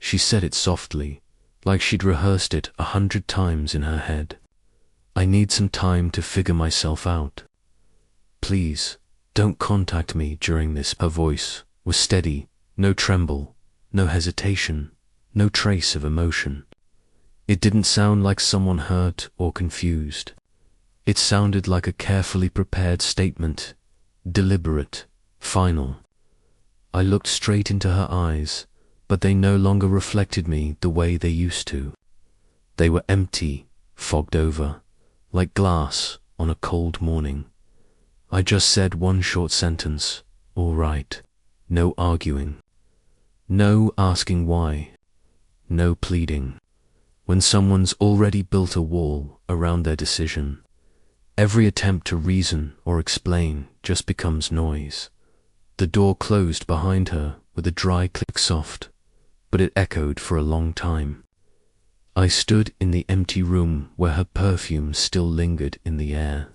She said it softly, like she'd rehearsed it 100 times in her head. I need some time to figure myself out. Please, don't contact me during this. Her voice was steady, no tremble, no hesitation, no trace of emotion. It didn't sound like someone hurt or confused. It sounded like a carefully prepared statement, deliberate, final. I looked straight into her eyes, but they no longer reflected me the way they used to. They were empty, fogged over, like glass on a cold morning. I just said one short sentence, all right. No arguing. No asking why. No pleading. When someone's already built a wall around their decision, every attempt to reason or explain just becomes noise. The door closed behind her with a dry click, soft, but it echoed for a long time. I stood in the empty room where her perfume still lingered in the air.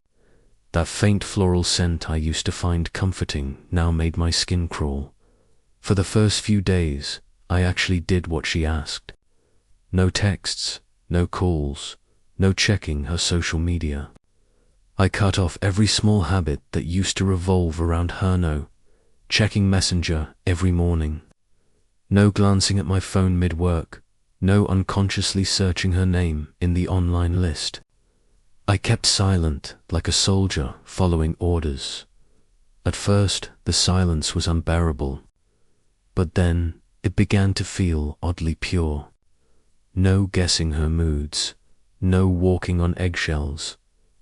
That faint floral scent I used to find comforting now made my skin crawl. For the first few days, I actually did what she asked. No texts, no calls, no checking her social media. I cut off every small habit that used to revolve around her. No checking Messenger every morning. No glancing at my phone mid-work. No unconsciously searching her name in the online list. I kept silent like a soldier following orders. At first, the silence was unbearable, but then it began to feel oddly pure. No guessing her moods, no walking on eggshells,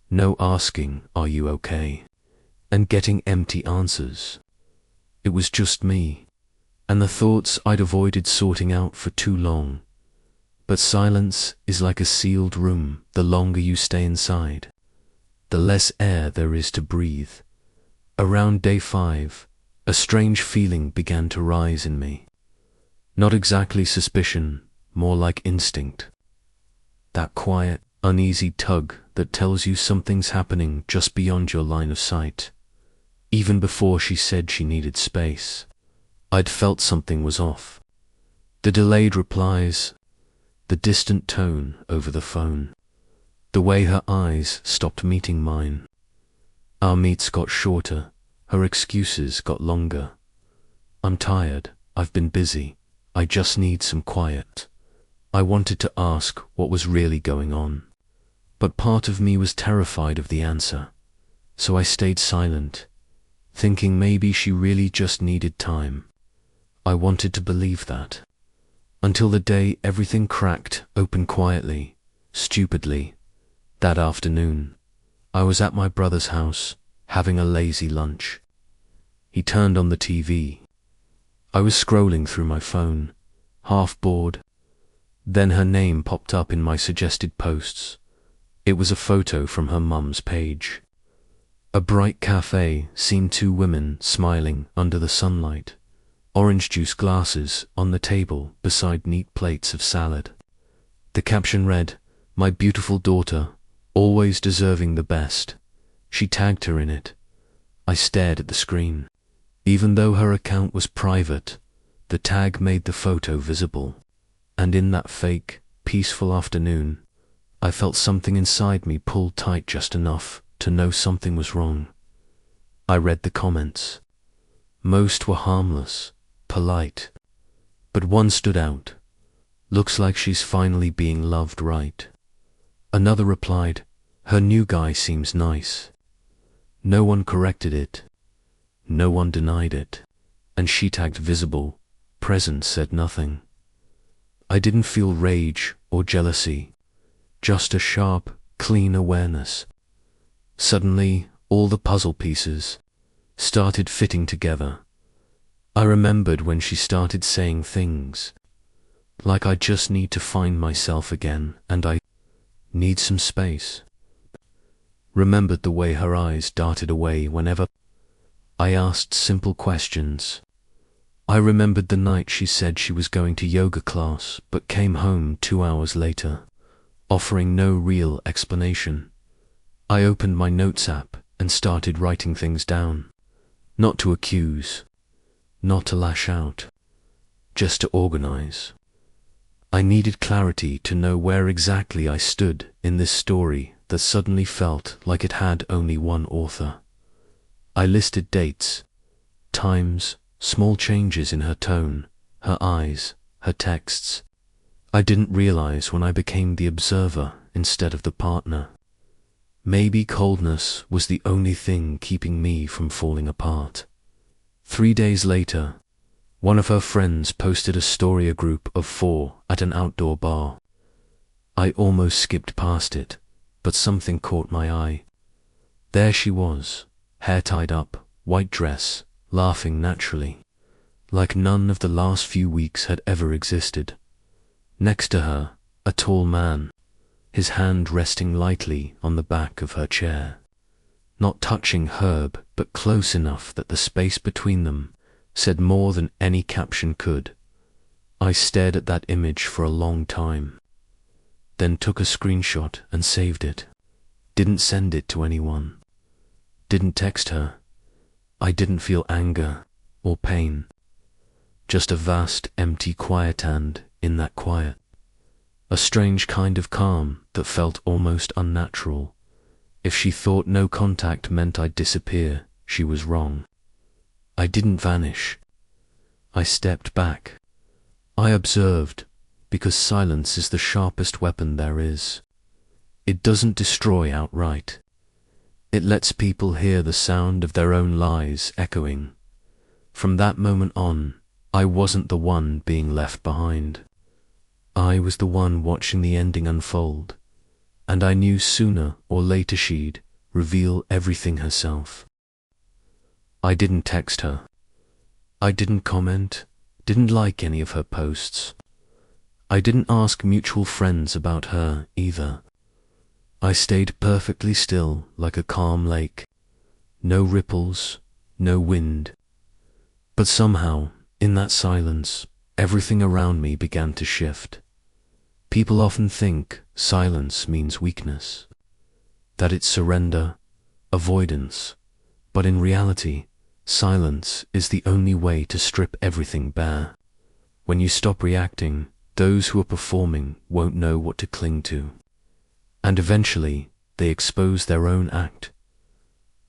no asking, "Are you okay?" and getting empty answers. It was just me, and the thoughts I'd avoided sorting out for too long. But silence is like a sealed room. The longer you stay inside, the less air there is to breathe. Around day 5, a strange feeling began to rise in me. Not exactly suspicion, more like instinct. That quiet, uneasy tug that tells you something's happening just beyond your line of sight. Even before she said she needed space, I'd felt something was off. The delayed replies, the distant tone over the phone, the way her eyes stopped meeting mine. Our meets got shorter, her excuses got longer. I'm tired, I've been busy, I just need some quiet. I wanted to ask what was really going on, but part of me was terrified of the answer, so I stayed silent, thinking maybe she really just needed time. I wanted to believe that. Until the day everything cracked open quietly, stupidly. That afternoon, I was at my brother's house, having a lazy lunch. He turned on the TV. I was scrolling through my phone, half bored. Then her name popped up in my suggested posts. It was a photo from her mum's page. A bright cafe seen 2 women smiling under the sunlight. Orange juice glasses on the table beside neat plates of salad. The caption read, "My beautiful daughter, always deserving the best." She tagged her in it. I stared at the screen. Even though her account was private, the tag made the photo visible. And in that fake, peaceful afternoon, I felt something inside me pull tight just enough to know something was wrong. I read the comments. Most were harmless, polite, but one stood out. "Looks like she's finally being loved right." Another replied, "Her new guy seems nice." No one corrected it. No one denied it. And she tagged visible, present said nothing. I didn't feel rage or jealousy, just a sharp, clean awareness. Suddenly, all the puzzle pieces started fitting together. I remembered when she started saying things like, "I just need to find myself again," and "I need some space." Remembered the way her eyes darted away whenever I asked simple questions. I remembered the night she said she was going to yoga class but came home 2 hours later, offering no real explanation. I opened my notes app and started writing things down. Not to accuse, not to lash out, just to organize. I needed clarity to know where exactly I stood in this story that suddenly felt like it had only one author. I listed dates, times, small changes in her tone, her eyes, her texts. I didn't realize when I became the observer instead of the partner. Maybe coldness was the only thing keeping me from falling apart. 3 days later, one of her friends posted a story, a group of 4 at an outdoor bar. I almost skipped past it, but something caught my eye. There she was, hair tied up, white dress, laughing naturally, like none of the last few weeks had ever existed. Next to her, a tall man, his hand resting lightly on the back of her chair. Not touching Herb, but close enough that the space between them said more than any caption could. I stared at that image for a long time, then took a screenshot and saved it. Didn't send it to anyone. Didn't text her. I didn't feel anger or pain. Just a vast, empty quiet, and in that quiet, a strange kind of calm that felt almost unnatural. If she thought no contact meant I'd disappear, she was wrong. I didn't vanish. I stepped back. I observed, because silence is the sharpest weapon there is. It doesn't destroy outright. It lets people hear the sound of their own lies echoing. From that moment on, I wasn't the one being left behind. I was the one watching the ending unfold, and I knew sooner or later she'd reveal everything herself. I didn't text her. I didn't comment, didn't like any of her posts. I didn't ask mutual friends about her either. I stayed perfectly still like a calm lake. No ripples, no wind. But somehow, in that silence, everything around me began to shift. People often think silence means weakness, that it's surrender, avoidance, but in reality, silence is the only way to strip everything bare. When you stop reacting, those who are performing won't know what to cling to, and eventually they expose their own act.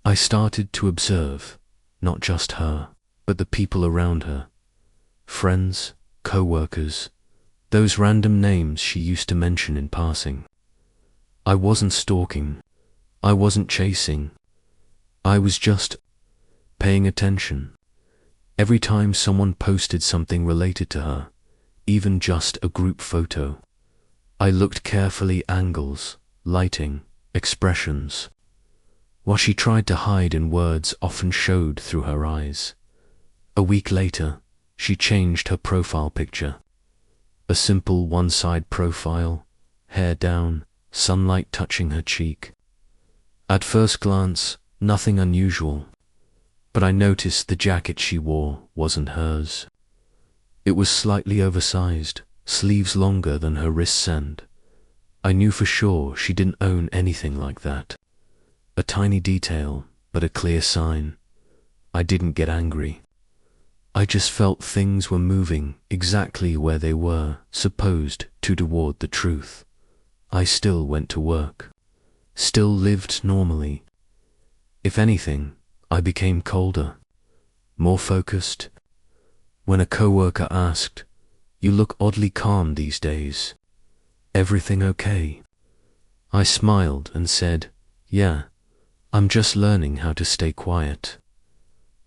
I started to observe, not just her, but the people around her. Friends, co-workers, those random names she used to mention in passing. I wasn't stalking. I wasn't chasing. I was just paying attention. Every time someone posted something related to her, even just a group photo, I looked carefully, angles, lighting, expressions. What she tried to hide in words often showed through her eyes. A week later, she changed her profile picture. A simple one-side profile, hair down, sunlight touching her cheek. At first glance, nothing unusual, but I noticed the jacket she wore wasn't hers. It was slightly oversized, sleeves longer than her wrists end. I knew for sure she didn't own anything like that. A tiny detail, but a clear sign. I didn't get angry. I just felt things were moving exactly where they were supposed to toward the truth. I still went to work, still lived normally. If anything, I became colder, more focused. When a coworker asked, "You look oddly calm these days. Everything okay?" I smiled and said, "Yeah, I'm just learning how to stay quiet."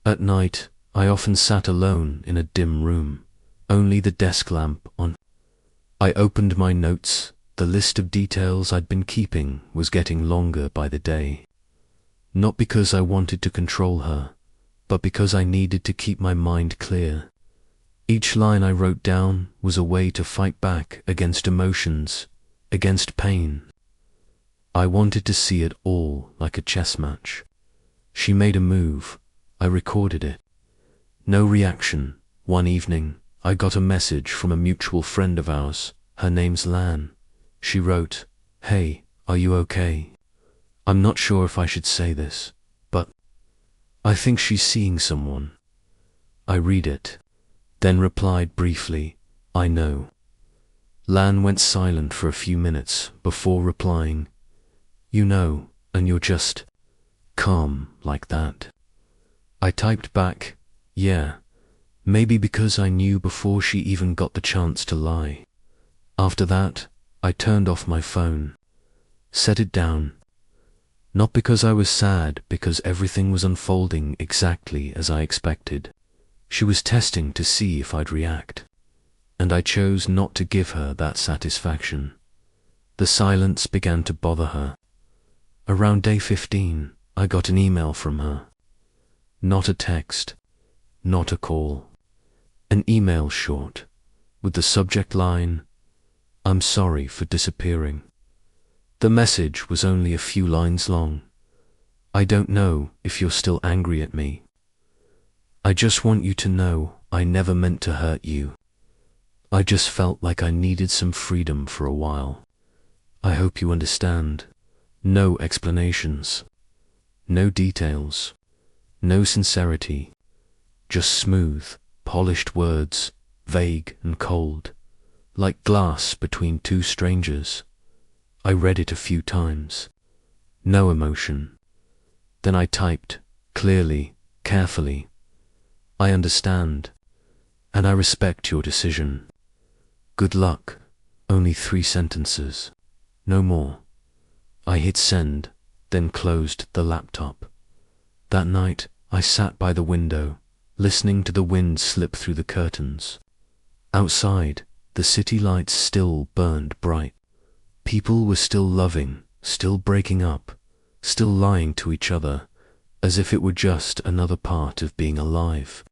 At night, I often sat alone in a dim room, only the desk lamp on. I opened my notes. The list of details I'd been keeping was getting longer by the day. Not because I wanted to control her, but because I needed to keep my mind clear. Each line I wrote down was a way to fight back against emotions, against pain. I wanted to see it all like a chess match. She made a move. I recorded it. No reaction. One evening, I got a message from a mutual friend of ours. Her name's Lan. She wrote, "Hey, are you okay? I'm not sure if I should say this, but I think she's seeing someone." I read it, then replied briefly, "I know." Lan went silent for a few minutes before replying, "You know, and you're just calm like that." I typed back, "Yeah, maybe because I knew before she even got the chance to lie." After that, I turned off my phone, set it down. Not because I was sad, because everything was unfolding exactly as I expected. She was testing to see if I'd react, and I chose not to give her that satisfaction. The silence began to bother her. Around day 15, I got an email from her. Not a text, not a call. An email short, with the subject line, "I'm sorry for disappearing." The message was only a few lines long. "I don't know if you're still angry at me. I just want you to know I never meant to hurt you. I just felt like I needed some freedom for a while. I hope you understand." No explanations, no details, no sincerity, just smooth, polished words, vague and cold, like glass between two strangers. I read it a few times. No emotion. Then I typed, clearly, carefully, "I understand, and I respect your decision. Good luck." Only 3 sentences, no more. I hit send, then closed the laptop. That night, I sat by the window, listening to the wind slip through the curtains. Outside, the city lights still burned bright. People were still loving, still breaking up, still lying to each other, as if it were just another part of being alive.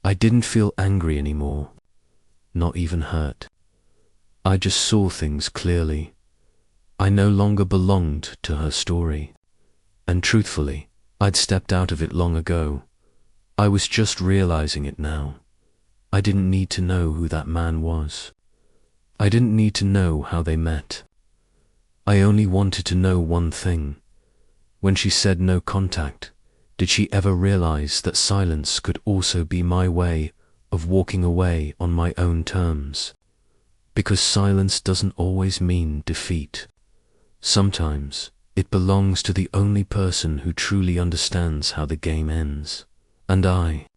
I didn't feel angry anymore, not even hurt. I just saw things clearly. I no longer belonged to her story. And truthfully, I'd stepped out of it long ago. I was just realizing it now. I didn't need to know who that man was. I didn't need to know how they met. I only wanted to know one thing. When she said no contact, did she ever realize that silence could also be my way of walking away on my own terms? Because silence doesn't always mean defeat. Sometimes it belongs to the only person who truly understands how the game ends. And I,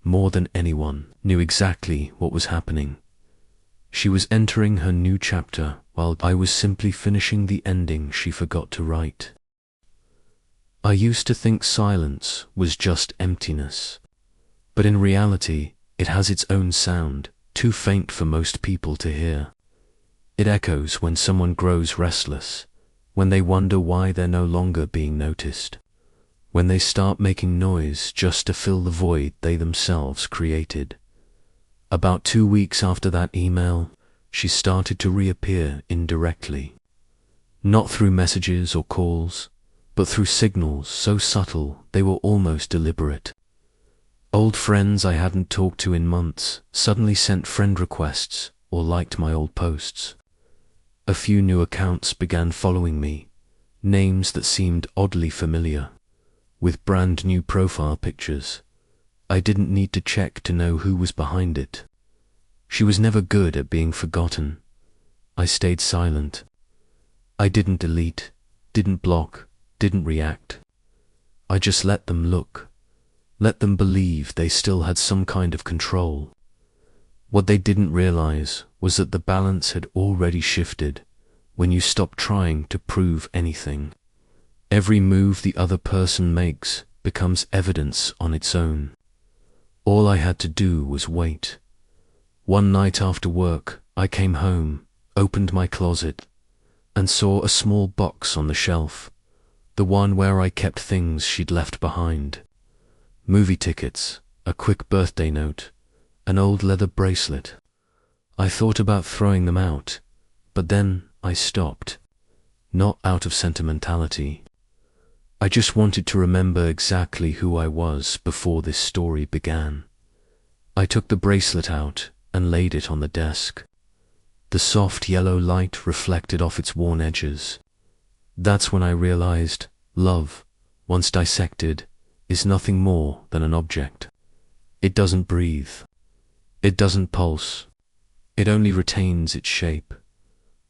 more than anyone, knew exactly what was happening. She was entering her new chapter while I was simply finishing the ending she forgot to write. I used to think silence was just emptiness, but in reality it has its own sound, too faint for most people to hear. It echoes when someone grows restless, when they wonder why they're no longer being noticed, when they start making noise just to fill the void they themselves created. About 2 weeks after that email, she started to reappear indirectly. Not through messages or calls, but through signals so subtle they were almost deliberate. Old friends I hadn't talked to in months suddenly sent friend requests or liked my old posts. A few new accounts began following me, names that seemed oddly familiar, with brand new profile pictures. I didn't need to check to know who was behind it. She was never good at being forgotten. I stayed silent. I didn't delete, didn't block, didn't react. I just let them look, let them believe they still had some kind of control. What they didn't realize was that the balance had already shifted when you stop trying to prove anything. Every move the other person makes becomes evidence on its own. All I had to do was wait. One night after work, I came home, opened my closet, and saw a small box on the shelf, the one where I kept things she'd left behind. Movie tickets, a quick birthday note, an old leather bracelet. I thought about throwing them out, but then I stopped. Not out of sentimentality. I just wanted to remember exactly who I was before this story began. I took the bracelet out and laid it on the desk. The soft yellow light reflected off its worn edges. That's when I realized love, once dissected, is nothing more than an object. It doesn't breathe. It doesn't pulse. It only retains its shape.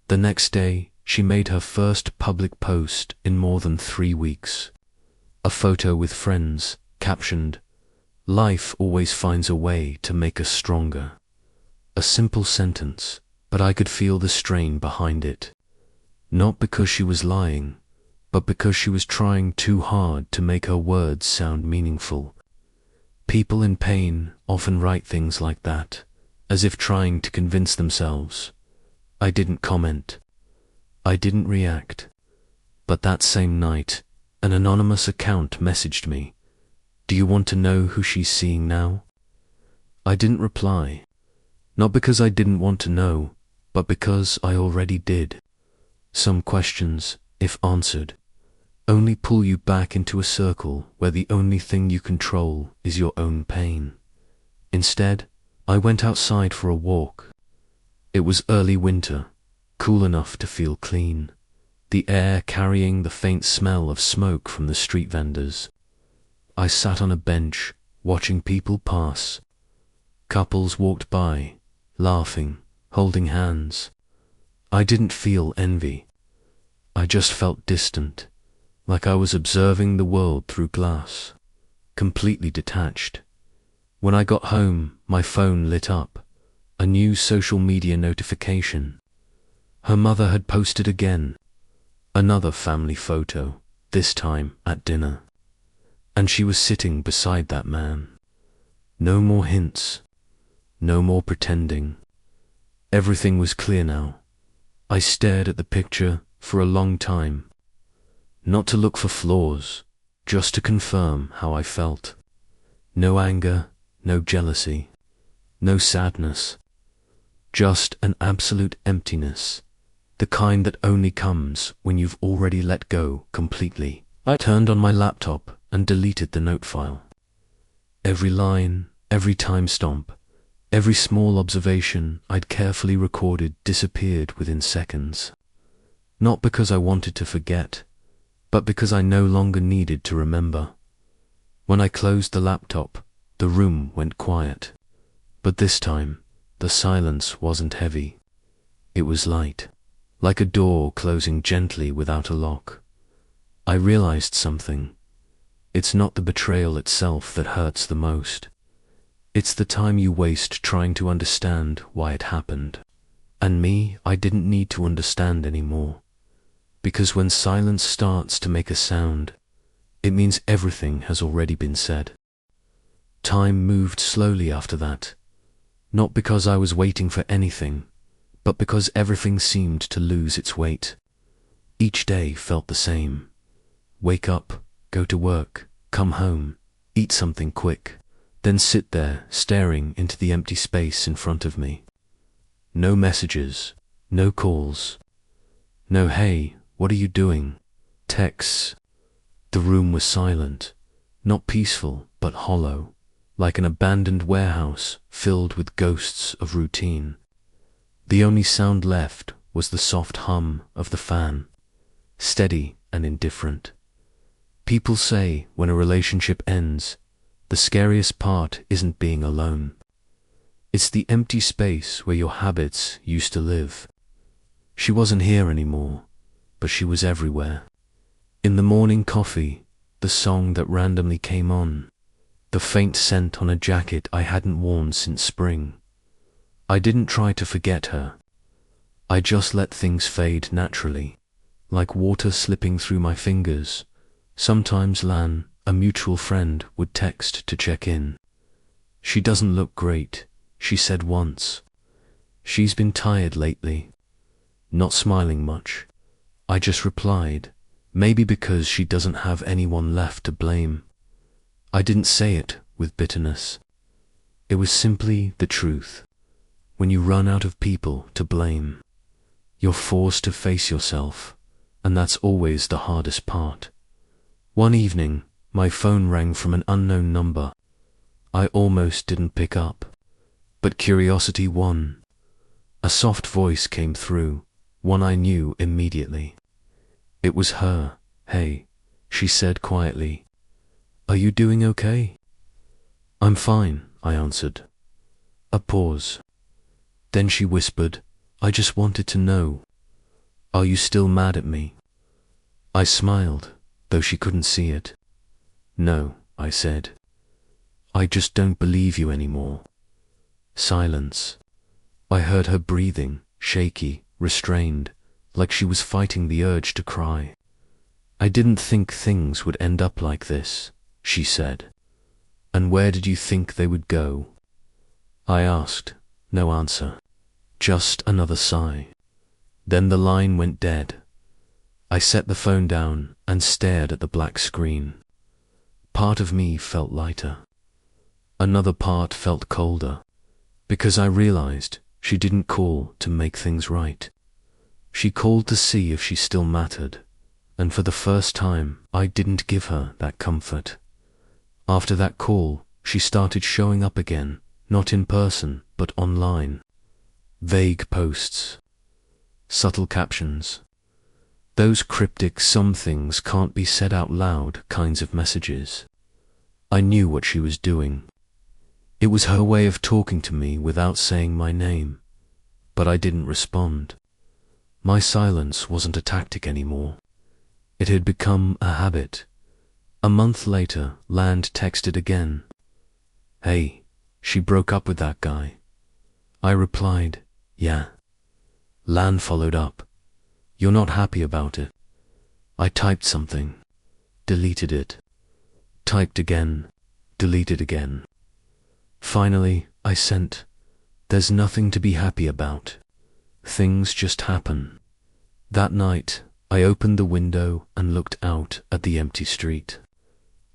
The next day, she made her first public post in more than 3 weeks. A photo with friends, captioned, "Life always finds a way to make us stronger." A simple sentence, but I could feel the strain behind it. Not because she was lying, but because she was trying too hard to make her words sound meaningful. People in pain often write things like that, as if trying to convince themselves. I didn't comment. I didn't react. But that same night, an anonymous account messaged me, "Do you want to know who she's seeing now?" I didn't reply. Not because I didn't want to know, but because I already did. Some questions, if answered, only pull you back into a circle where the only thing you control is your own pain. Instead, I went outside for a walk. It was early winter, cool enough to feel clean, the air carrying the faint smell of smoke from the street vendors. I sat on a bench, watching people pass. Couples walked by, laughing, holding hands. I didn't feel envy. I just felt distant, like I was observing the world through glass, completely detached. When I got home, my phone lit up, a new social media notification. Her mother had posted again, another family photo, this time at dinner. And she was sitting beside that man. No more hints, no more pretending. Everything was clear now. I stared at the picture for a long time, not to look for flaws, just to confirm how I felt. No anger, no jealousy, no sadness, just an absolute emptiness, the kind that only comes when you've already let go completely. I turned on my laptop and deleted the note file. Every line, every timestamp, every small observation I'd carefully recorded disappeared within seconds. Not because I wanted to forget, but because I no longer needed to remember. When I closed the laptop, the room went quiet. But this time, the silence wasn't heavy. It was light, like a door closing gently without a lock. I realized something. It's not the betrayal itself that hurts the most. It's the time you waste trying to understand why it happened. And me, I didn't need to understand anymore. Because when silence starts to make a sound, it means everything has already been said. Time moved slowly after that, not because I was waiting for anything, but because everything seemed to lose its weight. Each day felt the same. Wake up, go to work, come home, eat something quick, then sit there staring into the empty space in front of me. No messages, no calls, no "Hey, what are you doing?" texts. The room was silent, not peaceful, but hollow, like an abandoned warehouse filled with ghosts of routine. The only sound left was the soft hum of the fan, steady and indifferent. People say when a relationship ends, the scariest part isn't being alone. It's the empty space where your habits used to live. She wasn't here anymore, but she was everywhere. In the morning coffee, the song that randomly came on, the faint scent on a jacket I hadn't worn since spring. I didn't try to forget her. I just let things fade naturally, like water slipping through my fingers. Sometimes Lan, a mutual friend, would text to check in. "She doesn't look great," she said once. "She's been tired lately." Not smiling much. I just replied, maybe because she doesn't have anyone left to blame. I didn't say it with bitterness. It was simply the truth. When you run out of people to blame, you're forced to face yourself, and that's always the hardest part. One evening, my phone rang from an unknown number. I almost didn't pick up, but curiosity won. A soft voice came through, one I knew immediately. It was her. "Hey," she said quietly. "Are you doing okay?" "I'm fine," I answered. A pause. Then she whispered, "I just wanted to know. Are you still mad at me?" I smiled, though she couldn't see it. "No," I said. "I just don't believe you anymore." Silence. I heard her breathing, shaky, restrained, like she was fighting the urge to cry. "I didn't think things would end up like this," she said. "And where did you think they would go?" I asked. No answer. Just another sigh. Then the line went dead. I set the phone down and stared at the black screen. Part of me felt lighter. Another part felt colder, because I realized she didn't call to make things right. She called to see if she still mattered, and for the first time, I didn't give her that comfort. After that call, she started showing up again, not in person, but online. Vague posts. Subtle captions. Those cryptic "some things can't be said out loud" kinds of messages. I knew what she was doing. It was her way of talking to me without saying my name, but I didn't respond. My silence wasn't a tactic anymore. It had become a habit. A month later, Land texted again. "Hey, she broke up with that guy." I replied, "Yeah." Land followed up. "You're not happy about it." I typed something, deleted it, typed again, deleted again. Finally, I sent, "There's nothing to be happy about. Things just happen." That night, I opened the window and looked out at the empty street.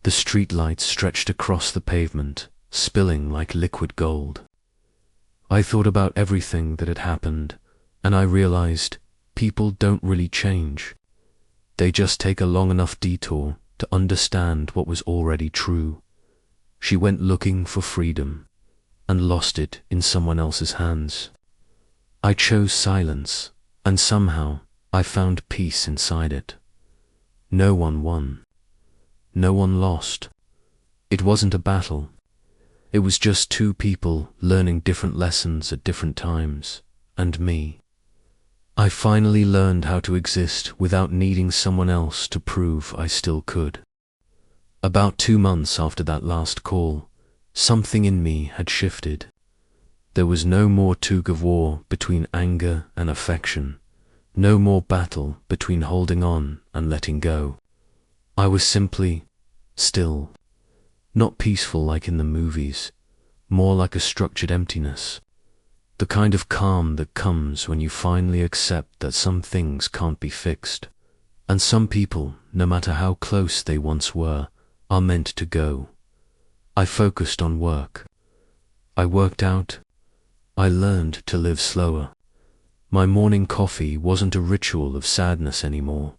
The streetlights stretched across the pavement, spilling like liquid gold. I thought about everything that had happened, and I realized people don't really change. They just take a long enough detour to understand what was already true. She went looking for freedom and lost it in someone else's hands. I chose silence, and somehow I found peace inside it. No one won. No one lost. It wasn't a battle. It was just two people learning different lessons at different times, and me. I finally learned how to exist without needing someone else to prove I still could. About 2 months after that last call, something in me had shifted. There was no more tug of war between anger and affection, no more battle between holding on and letting go. I was simply still. Not peaceful like in the movies, more like a structured emptiness. The kind of calm that comes when you finally accept that some things can't be fixed, and some people, no matter how close they once were, are meant to go. I focused on work. I worked out. I learned to live slower. My morning coffee wasn't a ritual of sadness anymore.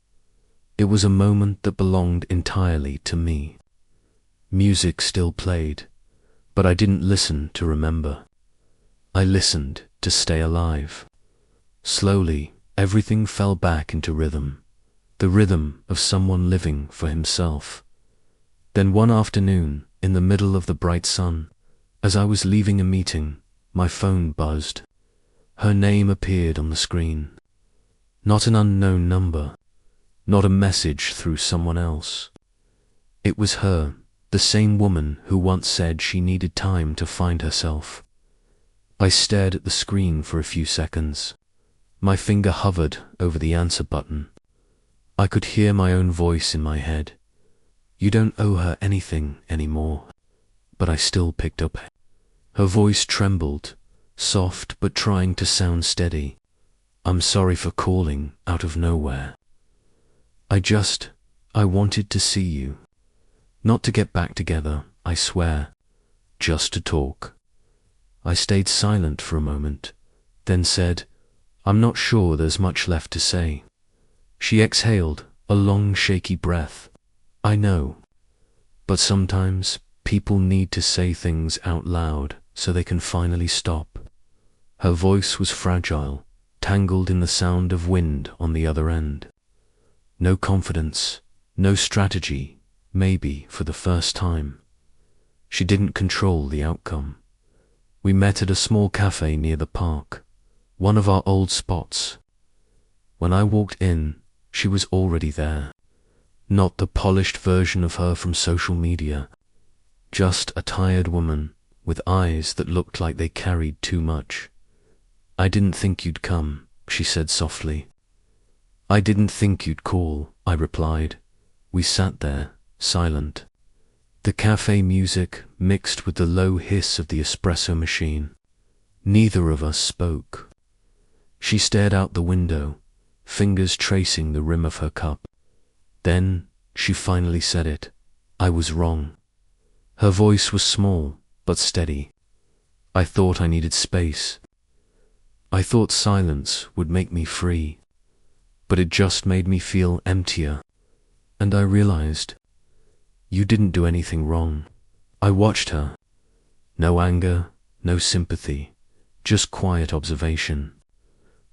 It was a moment that belonged entirely to me. Music still played, but I didn't listen to remember. I listened to stay alive. Slowly, everything fell back into rhythm, the rhythm of someone living for himself. Then one afternoon, in the middle of the bright sun, as I was leaving a meeting, my phone buzzed. Her name appeared on the screen. Not an unknown number, not a message through someone else. It was her, the same woman who once said she needed time to find herself. I stared at the screen for a few seconds. My finger hovered over the answer button. I could hear my own voice in my head. "You don't owe her anything anymore." But I still picked up. Her voice trembled, soft but trying to sound steady. "I'm sorry for calling out of nowhere. I wanted to see you. Not to get back together, I swear. Just to talk." I stayed silent for a moment, then said, "I'm not sure there's much left to say." She exhaled, a long shaky breath. "I know. But sometimes people need to say things out loud so they can finally stop." Her voice was fragile, tangled in the sound of wind on the other end. No confidence, no strategy, maybe for the first time. She didn't control the outcome. We met at a small cafe near the park, one of our old spots. When I walked in, she was already there. Not the polished version of her from social media, just a tired woman with eyes that looked like they carried too much. "I didn't think you'd come," she said softly. "I didn't think you'd call," I replied. We sat there, silent. The cafe music mixed with the low hiss of the espresso machine. Neither of us spoke. She stared out the window, fingers tracing the rim of her cup. Then she finally said it. I was wrong. Her voice was small, but steady. I thought I needed space. I thought silence would make me free, but it just made me feel emptier. And I realized, you didn't do anything wrong. I watched her. No anger, no sympathy, just quiet observation.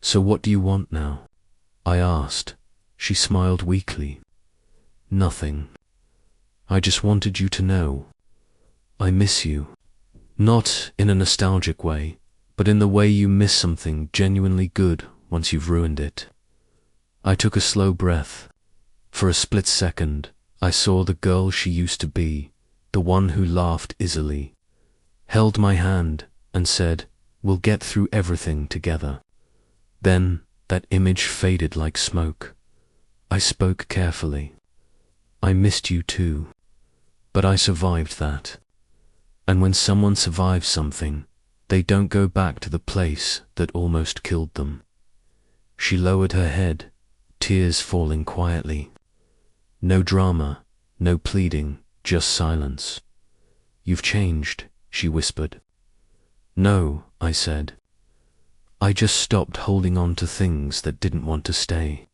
"So what do you want now?" I asked. She smiled weakly. "Nothing. I just wanted you to know. I miss you. Not in a nostalgic way, but in the way you miss something genuinely good once you've ruined it." I took a slow breath. For a split second, I saw the girl she used to be, the one who laughed easily, held my hand and said, "We'll get through everything together." Then that image faded like smoke. I spoke carefully. "I missed you too, but I survived that." And when someone survives something, they don't go back to the place that almost killed them. She lowered her head, tears falling quietly. No drama, no pleading, just silence. "You've changed," she whispered. "No," I said. "I just stopped holding on to things that didn't want to stay."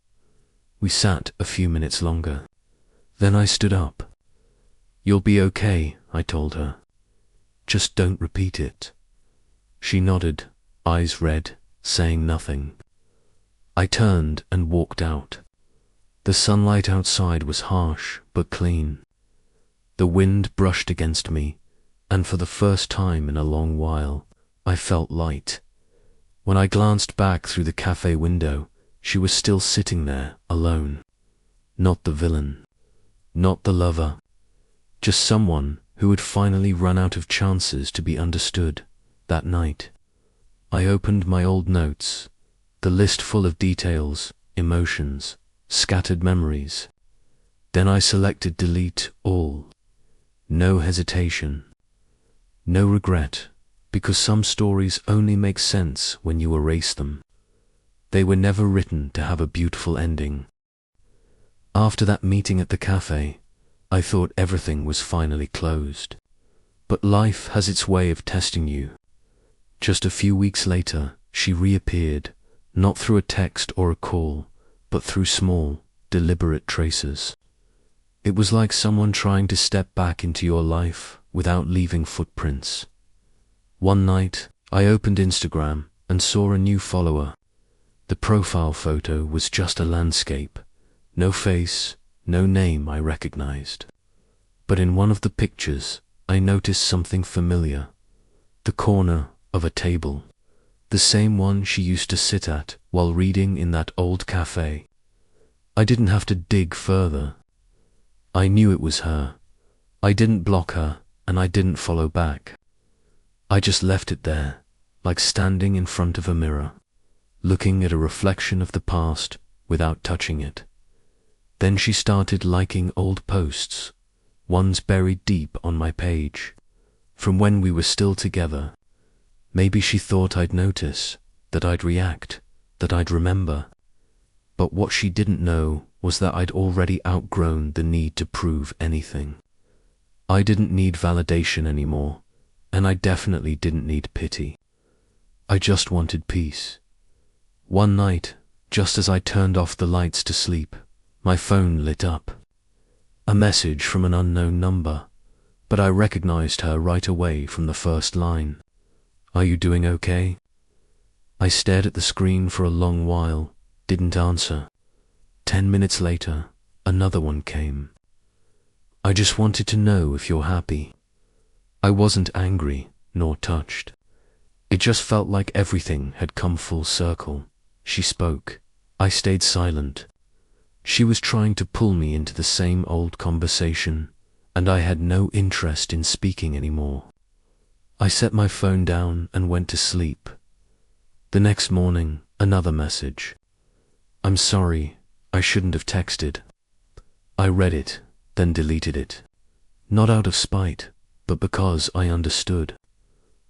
We sat a few minutes longer. Then I stood up. "You'll be okay," I told her. "Just don't repeat it." She nodded, eyes red, saying nothing. I turned and walked out. The sunlight outside was harsh but clean. The wind brushed against me, and for the first time in a long while, I felt light. When I glanced back through the cafe window, she was still sitting there, alone. Not the villain, not the lover, just someone who had finally run out of chances to be understood that night. I opened my old notes, the list full of details, emotions, scattered memories. Then I selected delete all. No hesitation, no regret, because some stories only make sense when you erase them. They were never written to have a beautiful ending. After that meeting at the cafe, I thought everything was finally closed. But life has its way of testing you. Just a few weeks later, she reappeared, not through a text or a call, but through small, deliberate traces. It was like someone trying to step back into your life without leaving footprints. One night, I opened Instagram and saw a new follower. The profile photo was just a landscape, no face, no name I recognized. But in one of the pictures, I noticed something familiar. The corner of a table, the same one she used to sit at while reading in that old cafe. I didn't have to dig further. I knew it was her. I didn't block her, and I didn't follow back. I just left it there, like standing in front of a mirror, looking at a reflection of the past without touching it. Then she started liking old posts, ones buried deep on my page, from when we were still together. Maybe she thought I'd notice, that I'd react, that I'd remember. But what she didn't know was that I'd already outgrown the need to prove anything. I didn't need validation anymore, and I definitely didn't need pity. I just wanted peace. One night, just as I turned off the lights to sleep, my phone lit up. A message from an unknown number, but I recognized her right away from the first line. "Are you doing okay?" I stared at the screen for a long while, didn't answer. 10 minutes later, another one came. "I just wanted to know if you're happy." I wasn't angry, nor touched. It just felt like everything had come full circle. She spoke. I stayed silent. She was trying to pull me into the same old conversation, and I had no interest in speaking anymore. I set my phone down and went to sleep. The next morning, another message. I'm sorry, I shouldn't have texted. I read it, then deleted it. Not out of spite, but because I understood.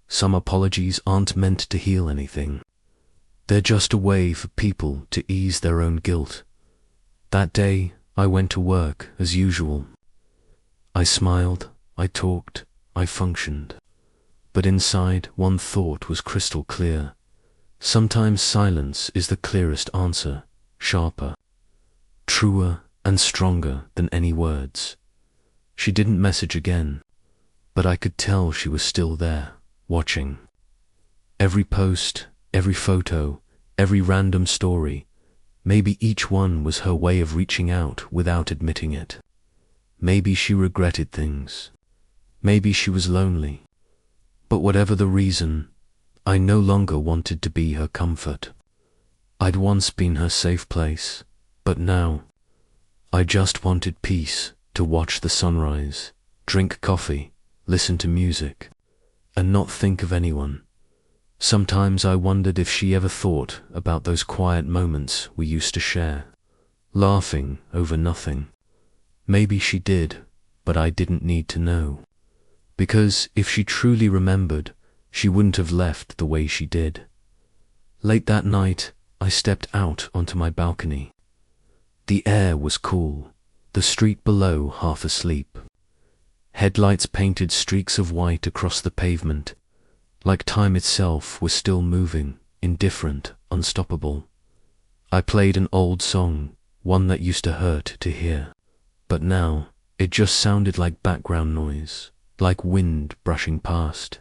Some apologies aren't meant to heal anything. They're just a way for people to ease their own guilt. That day, I went to work as usual. I smiled, I talked, I functioned. But inside, one thought was crystal clear. Sometimes silence is the clearest answer, sharper, truer, and stronger than any words. She didn't message again, but I could tell she was still there, watching. Every post, every photo, every random story, maybe each one was her way of reaching out without admitting it. Maybe she regretted things. Maybe she was lonely. But whatever the reason, I no longer wanted to be her comfort. I'd once been her safe place, but now, I just wanted peace to watch the sunrise, drink coffee, listen to music, and not think of anyone. Sometimes I wondered if she ever thought about those quiet moments we used to share, laughing over nothing. Maybe she did, but I didn't need to know. Because if she truly remembered, she wouldn't have left the way she did. Late that night, I stepped out onto my balcony. The air was cool, the street below half asleep. Headlights painted streaks of white across the pavement, like time itself was still moving, indifferent, unstoppable. I played an old song, one that used to hurt to hear, but now it just sounded like background noise, like wind brushing past.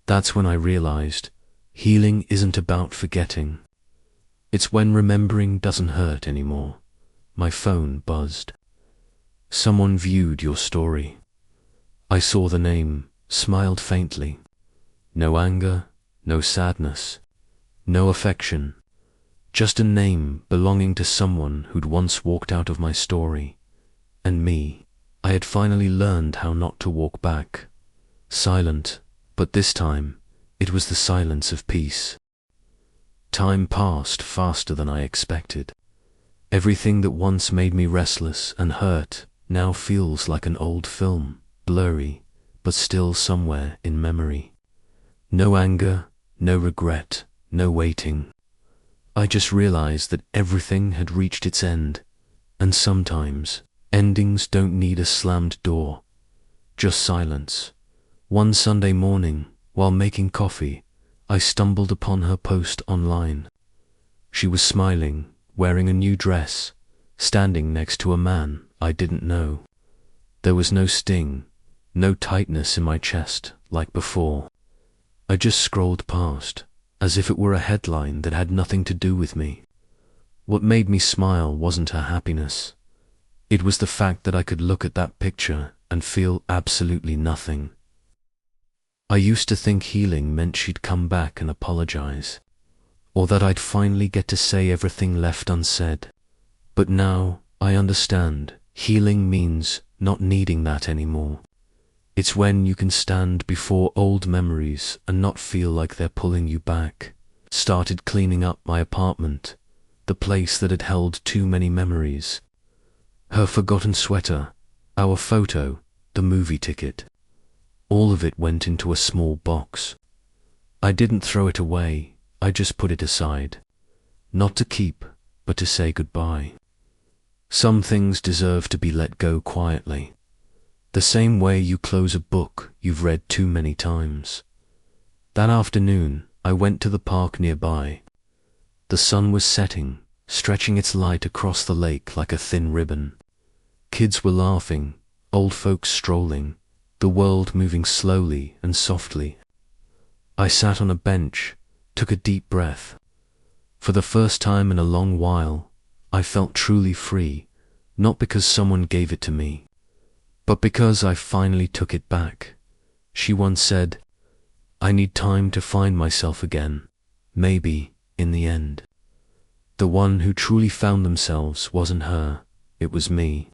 That's when I realized healing isn't about forgetting. It's when remembering doesn't hurt anymore. My phone buzzed. Someone viewed your story. I saw the name, smiled faintly. No anger, no sadness, no affection. Just a name belonging to someone who'd once walked out of my story. And me, I had finally learned how not to walk back. Silent, but this time, it was the silence of peace. Time passed faster than I expected. Everything that once made me restless and hurt now feels like an old film, blurry, but still somewhere in memory. No anger, no regret, no waiting. I just realized that everything had reached its end, and sometimes endings don't need a slammed door, just silence. One Sunday morning, while making coffee, I stumbled upon her post online. She was smiling, wearing a new dress, standing next to a man I didn't know. There was no sting, no tightness in my chest like before. I just scrolled past, as if it were a headline that had nothing to do with me. What made me smile wasn't her happiness. It was the fact that I could look at that picture and feel absolutely nothing. I used to think healing meant she'd come back and apologize, or that I'd finally get to say everything left unsaid. But now I understand healing means not needing that anymore. It's when you can stand before old memories and not feel like they're pulling you back. Started cleaning up my apartment, the place that had held too many memories. Her forgotten sweater, our photo, the movie ticket. All of it went into a small box. I didn't throw it away, I just put it aside. Not to keep, but to say goodbye. Some things deserve to be let go quietly. The same way you close a book you've read too many times. That afternoon, I went to the park nearby. The sun was setting, stretching its light across the lake like a thin ribbon. Kids were laughing, old folks strolling, the world moving slowly and softly. I sat on a bench, took a deep breath. For the first time in a long while, I felt truly free, not because someone gave it to me, but because I finally took it back. She once said, I need time to find myself again. Maybe, in the end, the one who truly found themselves wasn't her, it was me.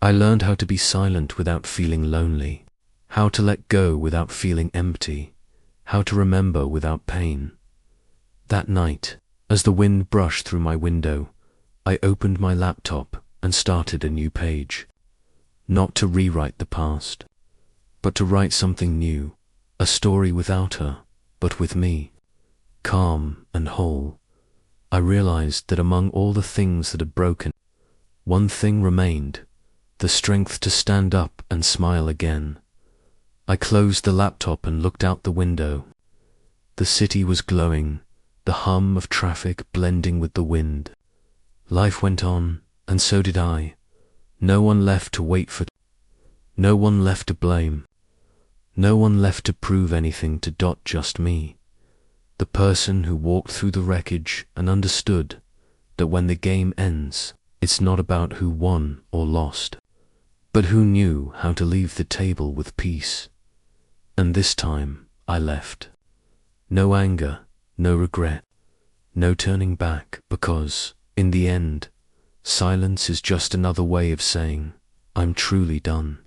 I learned how to be silent without feeling lonely, how to let go without feeling empty, how to remember without pain. That night, as the wind brushed through my window, I opened my laptop and started a new page. Not to rewrite the past, but to write something new, a story without her, but with me. Calm and whole, I realized that among all the things that had broken, one thing remained, the strength to stand up and smile again. I closed the laptop and looked out the window. The city was glowing, the hum of traffic blending with the wind. Life went on, and so did I. No one left to wait for, no one left to blame, no one left to prove anything to just me. The person who walked through the wreckage and understood that when the game ends, it's not about who won or lost, but who knew how to leave the table with peace. And this time, I left. No anger, no regret, no turning back, because, in the end, silence is just another way of saying, I'm truly done.